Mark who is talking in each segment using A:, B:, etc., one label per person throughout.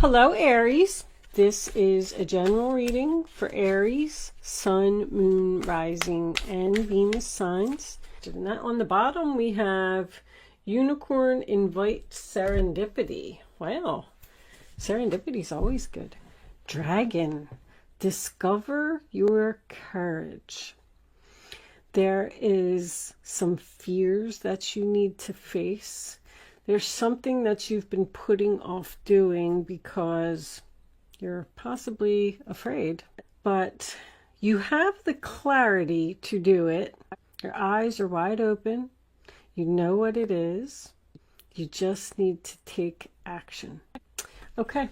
A: Hello, Aries. This is a general reading for Aries, Sun, Moon, Rising, and Venus signs. And on the bottom, we have Unicorn Invite Serendipity. Wow, serendipity is always good. Dragon, discover your courage. There is some fears that you need to face. There's something that you've been putting off doing because you're possibly afraid, but you have the clarity to do it. Your eyes are wide open. You know what it is. You just need to take action. Okay,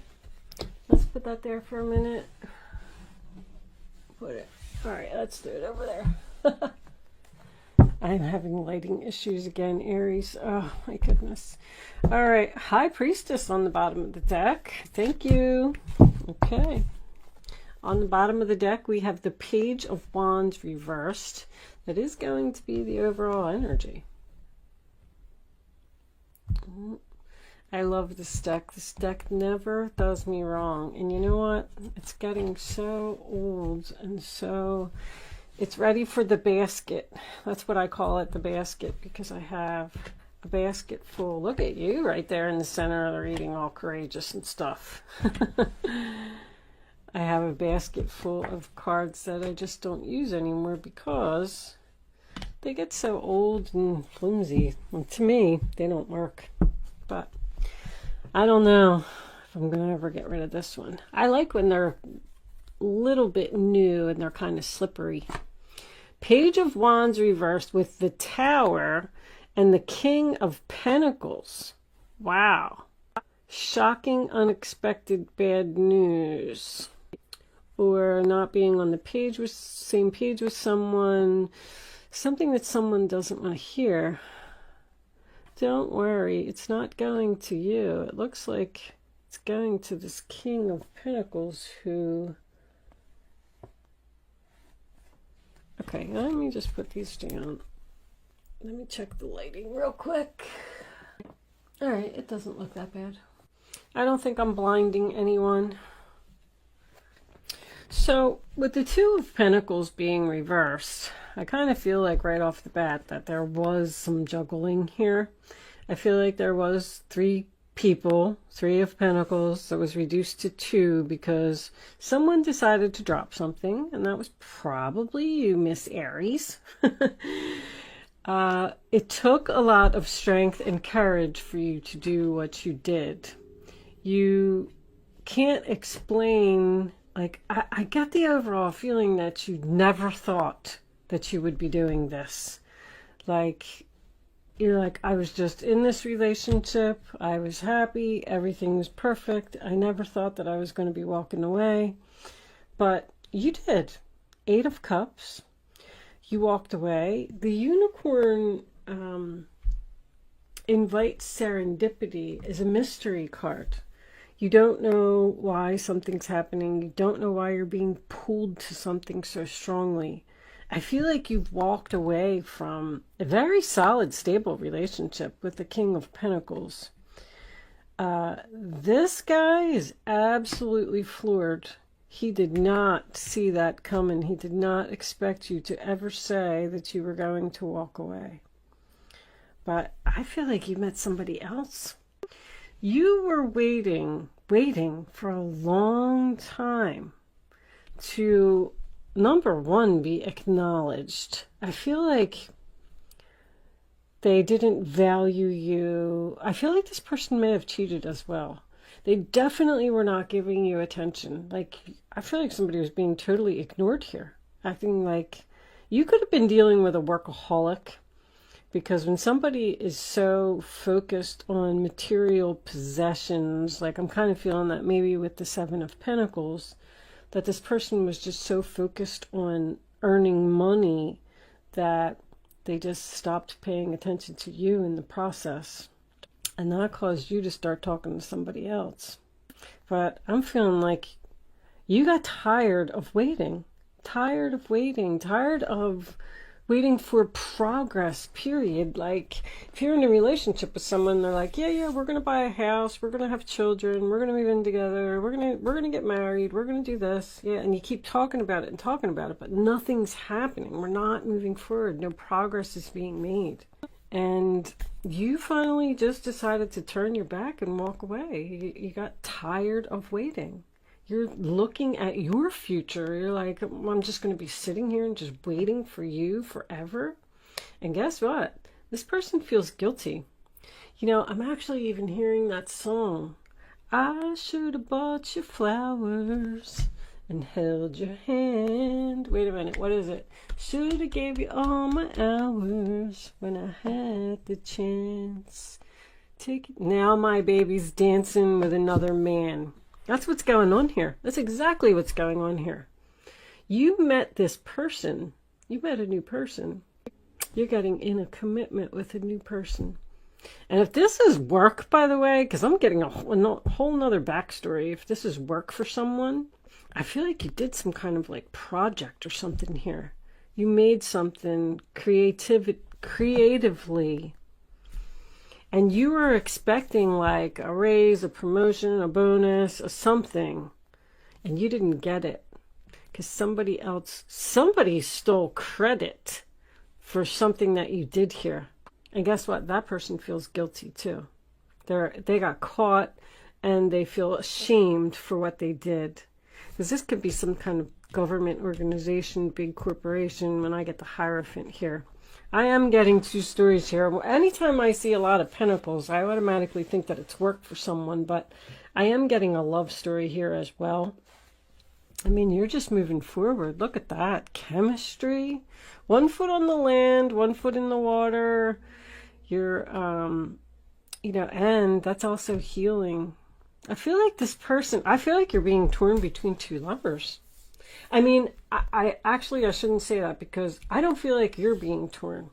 A: let's put that there for a minute. Put it. All right, let's do it over there. I'm having lighting issues again, Aries. Oh, my goodness. All right. High Priestess on the bottom of the deck. Thank you. Okay. On the bottom of the deck, we have the Page of Wands reversed. That is going to be the overall energy. I love this deck. This deck never does me wrong. And you know what? It's getting so old and so... It's ready for the basket. That's what I call it, the basket, because I have a basket full. Look at you right there in the center of the reading, all courageous and stuff. I have a basket full of cards that I just don't use anymore because they get so old and flimsy. And to me, they don't work. But I don't know if I'm going to ever get rid of this one. I like when they're a little bit new and they're kind of slippery. Page of Wands reversed with the Tower and the King of Pentacles. Wow. Shocking, unexpected bad news. Or not being on the page with same page with someone. Something that someone doesn't want to hear. Don't worry, it's not going to you. It looks like it's going to this King of Pentacles who... Okay, let me just put these down. Let me check the lighting real quick. All right, it doesn't look that bad. I don't think I'm blinding anyone. So, with the Two of Pentacles being reversed, I kind of feel like right off the bat that there was some juggling here. I feel like there was three people, Three of Pentacles, that was reduced to two because someone decided to drop something, and that was probably you, Miss Aries. It took a lot of strength and courage for you to do what you did. You can't explain, like, I get the overall feeling that you never thought that you would be doing this. Like, you're like, I was just in this relationship. I was happy. Everything was perfect. I never thought that I was going to be walking away. But you did. Eight of Cups. You walked away. The Unicorn Invite Serendipity is a mystery card. You don't know why something's happening. You don't know why you're being pulled to something so strongly. I feel like you've walked away from a very solid, stable relationship with the King of Pentacles. This guy is absolutely floored. He did not see that coming. He did not expect you to ever say that you were going to walk away. But I feel like you met somebody else. You were waiting for a long time to... Number one, be acknowledged. I feel like they didn't value you. I feel like this person may have cheated as well. They definitely were not giving you attention. Like, I feel like somebody was being totally ignored here. Acting like you could have been dealing with a workaholic. Because when somebody is so focused on material possessions, like I'm kind of feeling that maybe with the Seven of Pentacles, that this person was just so focused on earning money that they just stopped paying attention to you in the process. And that caused you to start talking to somebody else. But I'm feeling like you got tired of waiting, tired of waiting for progress, period. Like, if you're in a relationship with someone, they're like, yeah, we're going to buy a house, we're going to have children, we're going to move in together, we're going to get married, we're going to do this. Yeah, and you keep talking about it, but nothing's happening. We're not moving forward. No progress is being made. And you finally just decided to turn your back and walk away. You got tired of waiting. You're looking at your future. You're like, I'm just going to be sitting here and just waiting for you forever. And guess what? This person feels guilty. You know, I'm actually even hearing that song. I should have bought you flowers and held your hand. Wait a minute, what is it? Should have gave you all my hours when I had the chance. Take it. Now my baby's dancing with another man. That's what's going on here. That's exactly what's going on here. You met this person. You met a new person. You're getting in a commitment with a new person. And if this is work, by the way, because I'm getting a whole nother backstory. If this is work for someone, I feel like you did some kind of like project or something here. You made something creatively. And you were expecting like a raise, a promotion, a bonus, a something. And you didn't get it. Because somebody stole credit for something that you did here. And guess what? That person feels guilty too. They got caught and they feel ashamed for what they did. Because this could be some kind of government organization, big corporation, when I get the Hierophant here. I am getting two stories here. Anytime I see a lot of pentacles, I automatically think that it's work for someone, but I am getting a love story here as well. I mean, you're just moving forward. Look at that. Chemistry. 1 foot on the land, 1 foot in the water. You're, you know, and that's also healing. I feel like you're being torn between two lovers. I mean, I shouldn't say that, because I don't feel like you're being torn.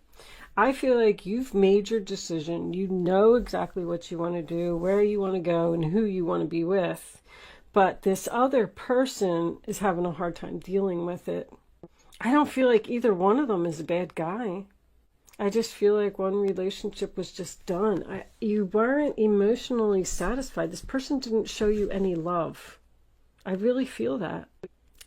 A: I feel like you've made your decision. You know exactly what you want to do, where you want to go, and who you want to be with. But this other person is having a hard time dealing with it. I don't feel like either one of them is a bad guy. I just feel like one relationship was just done. You weren't emotionally satisfied. This person didn't show you any love. I really feel that.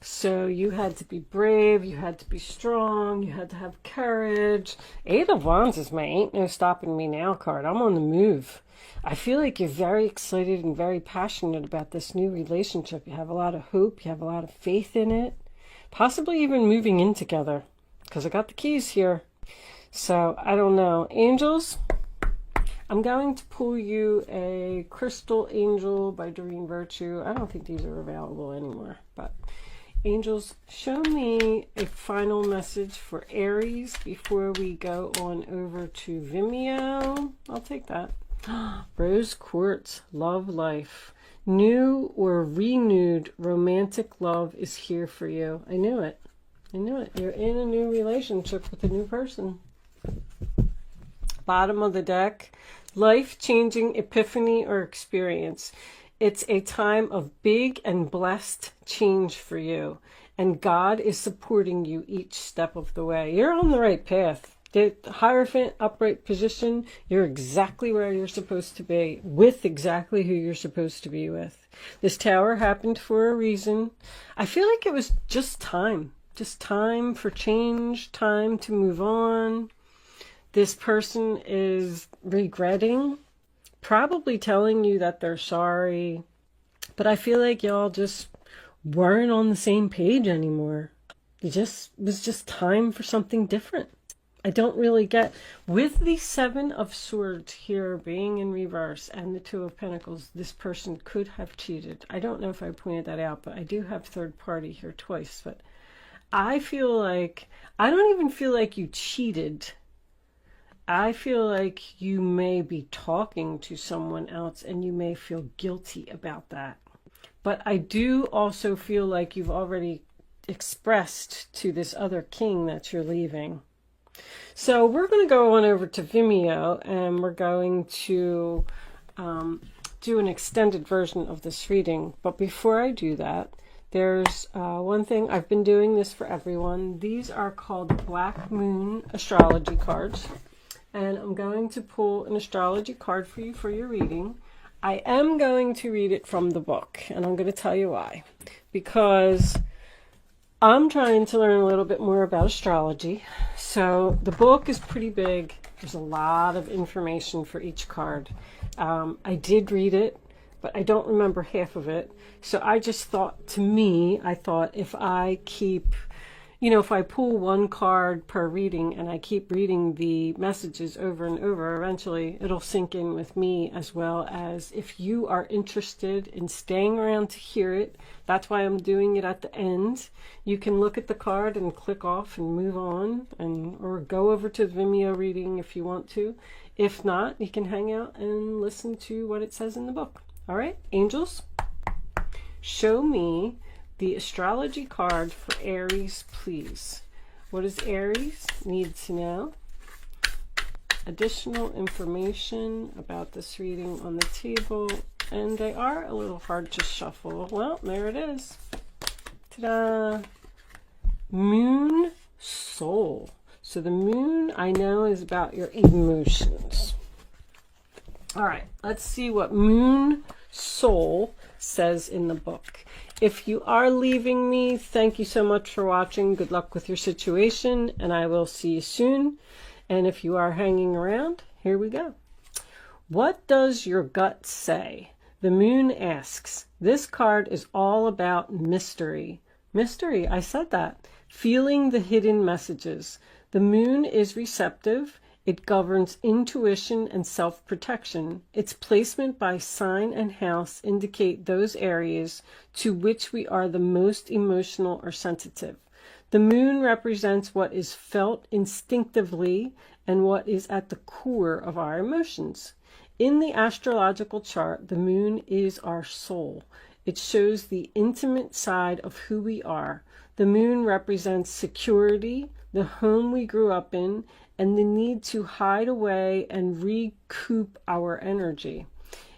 A: So you had to be brave, you had to be strong, you had to have courage. 8 of Wands is my ain't no stopping me now card. I'm on the move. I feel like you're very excited and very passionate about this new relationship. You have a lot of hope, you have a lot of faith in it. Possibly even moving in together, because I got the keys here. So I don't know. Angels, I'm going to pull you a Crystal Angel by Doreen Virtue. I don't think these are available anymore, but angels, show me a final message for Aries before we go on over to Vimeo. I'll take that. Rose Quartz, love life. New or renewed romantic love is here for you. I knew it. I knew it. You're in a new relationship with a new person. Bottom of the deck, life-changing epiphany or experience. It's a time of big and blessed change for you, and God is supporting you each step of the way. You're on the right path. The Hierophant, upright position, you're exactly where you're supposed to be, with exactly who you're supposed to be with. This Tower happened for a reason. I feel like it was just time for change, time to move on. This person is regretting, probably telling you that they're sorry, but I feel like y'all just weren't on the same page anymore. It was just time for something different. I don't really get, with the 7 of Swords here being in reverse and the 2 of Pentacles, this person could have cheated. I don't know if I pointed that out, but I do have third party here twice. But I feel like, I don't even feel like you cheated. I feel like you may be talking to someone else and you may feel guilty about that. But I do also feel like you've already expressed to this other king that you're leaving. So we're going to go on over to Vimeo and we're going to do an extended version of this reading. But before I do that, There's one thing, I've been doing this for everyone. These are called Black Moon astrology cards. And I'm going to pull an astrology card for you for your reading. I am going to read it from the book, and I'm going to tell you why. Because I'm trying to learn a little bit more about astrology. So the book is pretty big. There's a lot of information for each card. I did read it, but I don't remember half of it. So I just thought, I thought if I keep, if I pull one card per reading and I keep reading the messages over and over, eventually it'll sink in with me, as well as if you are interested in staying around to hear it. That's why I'm doing it at the end. You can look at the card and click off and move on, or go over to the Vimeo reading if you want to. If not, you can hang out and listen to what it says in the book. All right, angels, show me the astrology card for Aries, please. What does Aries need to know? Additional information about this reading on the table. And they are a little hard to shuffle. Well, there it is. Ta-da! Moon Soul. So the moon, I know, is about your emotions. All right, let's see what Moon Soul says in the book. If you are leaving me, thank you so much for watching. Good luck with your situation, and I will see you soon. And if you are hanging around, here we go. What does your gut say? The moon asks. This card is all about mystery. Mystery, I said that. Feeling the hidden messages. The moon is receptive. It governs intuition and self-protection. Its placement by sign and house indicate those areas to which we are the most emotional or sensitive. The moon represents what is felt instinctively and what is at the core of our emotions. In the astrological chart, the moon is our soul. It shows the intimate side of who we are. The moon represents security, the home we grew up in, and the need to hide away and recoup our energy.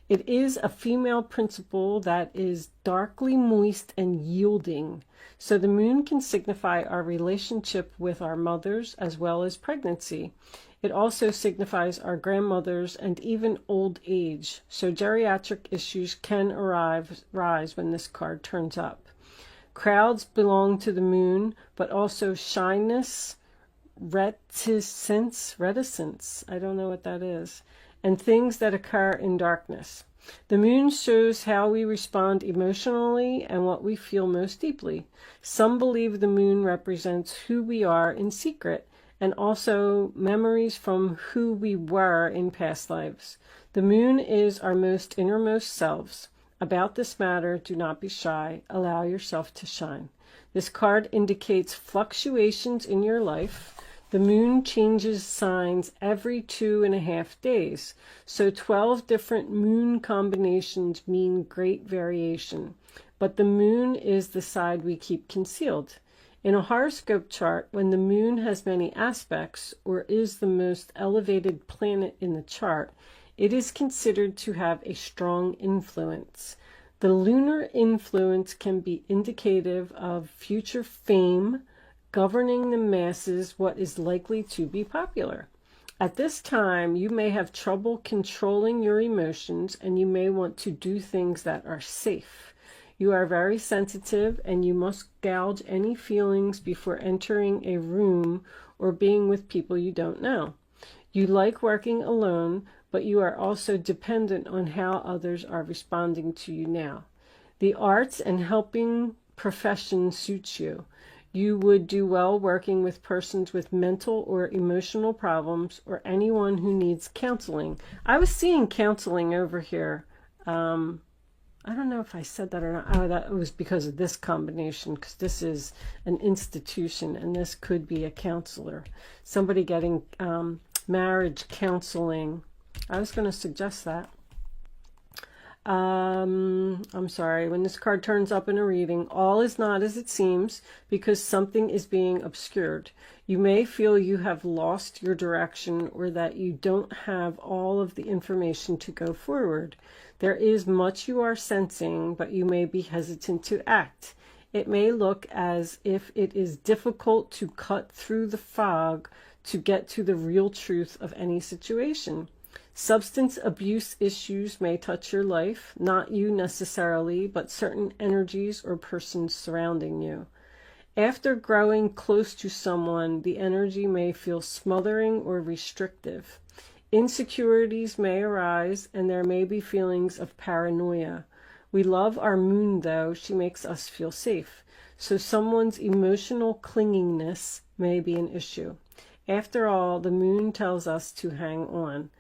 A: It is a female principle that is darkly moist and yielding. So the moon can signify our relationship with our mothers as well as pregnancy. It also signifies our grandmothers and even old age. So geriatric issues can rise when this card turns up. Crowds belong to the moon, but also shyness, reticence, I don't know what that is, and things that occur in darkness. The moon shows how we respond emotionally and what we feel most deeply. Some believe the moon represents who we are in secret, and also memories from who we were in past lives. The moon is our most innermost selves. About this matter, do not be shy. Allow yourself to shine. This card indicates fluctuations in your life. The moon changes signs every 2.5 days. So 12 different moon combinations mean great variation. But the moon is the side we keep concealed. In a horoscope chart, when the moon has many aspects or is the most elevated planet in the chart, it is considered to have a strong influence. The lunar influence can be indicative of future fame, governing the masses, what is likely to be popular. At this time, you may have trouble controlling your emotions, and you may want to do things that are safe. You are very sensitive, and you must gauge any feelings before entering a room or being with people you don't know. You like working alone, but you are also dependent on how others are responding to you now. The arts and helping profession suits you. You would do well working with persons with mental or emotional problems or anyone who needs counseling. I was seeing counseling over here. I don't know if I said that or not. Oh, that was because of this combination, because this is an institution and this could be a counselor. Somebody getting marriage counseling. I was going to suggest that. I'm sorry, when this card turns up in a reading, all is not as it seems because something is being obscured. You may feel you have lost your direction or that you don't have all of the information to go forward. There is much you are sensing, but you may be hesitant to act. It may look as if it is difficult to cut through the fog to get to the real truth of any situation. Substance abuse issues may touch your life, not you necessarily, but certain energies or persons surrounding you. After growing close to someone, the energy may feel smothering or restrictive. Insecurities may arise, and there may be feelings of paranoia. We love our moon, though. She makes us feel safe. So someone's emotional clinginess may be an issue. After all, the moon tells us to hang on.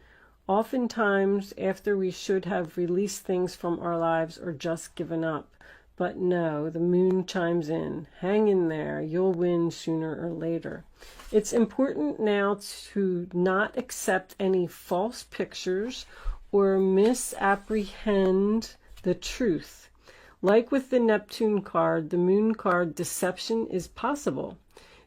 A: Oftentimes, after we should have released things from our lives or just given up. But no, the moon chimes in. Hang in there. You'll win sooner or later. It's important now to not accept any false pictures or misapprehend the truth. Like with the Neptune card, the moon card, deception is possible.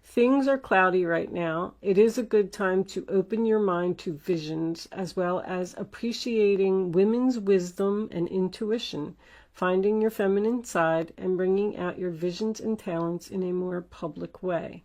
A: Things are cloudy right now. It is a good time to open your mind to visions, as well as appreciating women's wisdom and intuition, finding your feminine side, and bringing out your visions and talents in a more public way.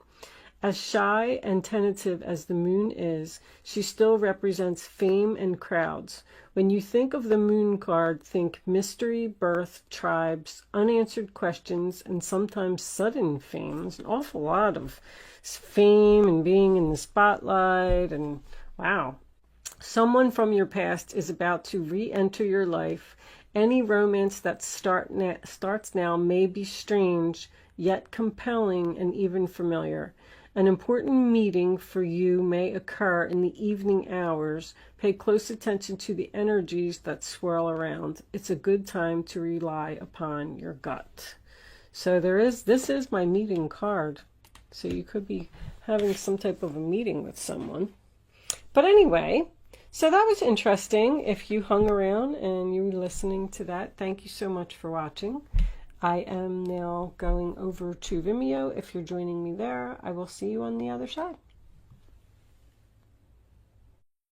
A: As shy and tentative as the moon is, she still represents fame and crowds. When you think of the moon card, think mystery, birth, tribes, unanswered questions, and sometimes sudden fame. There's an awful lot of fame and being in the spotlight, and wow. Someone from your past is about to re-enter your life. Any romance that starts now may be strange, yet compelling and even familiar. An important meeting for you may occur in the evening hours. Pay close attention to the energies that swirl around. It's a good time to rely upon your gut. So this is my meeting card. So you could be having some type of a meeting with someone. But anyway, so that was interesting. If you hung around and you were listening to that, thank you so much for watching. I am now going over to Vimeo. If you're joining me there, I will see you on the other side.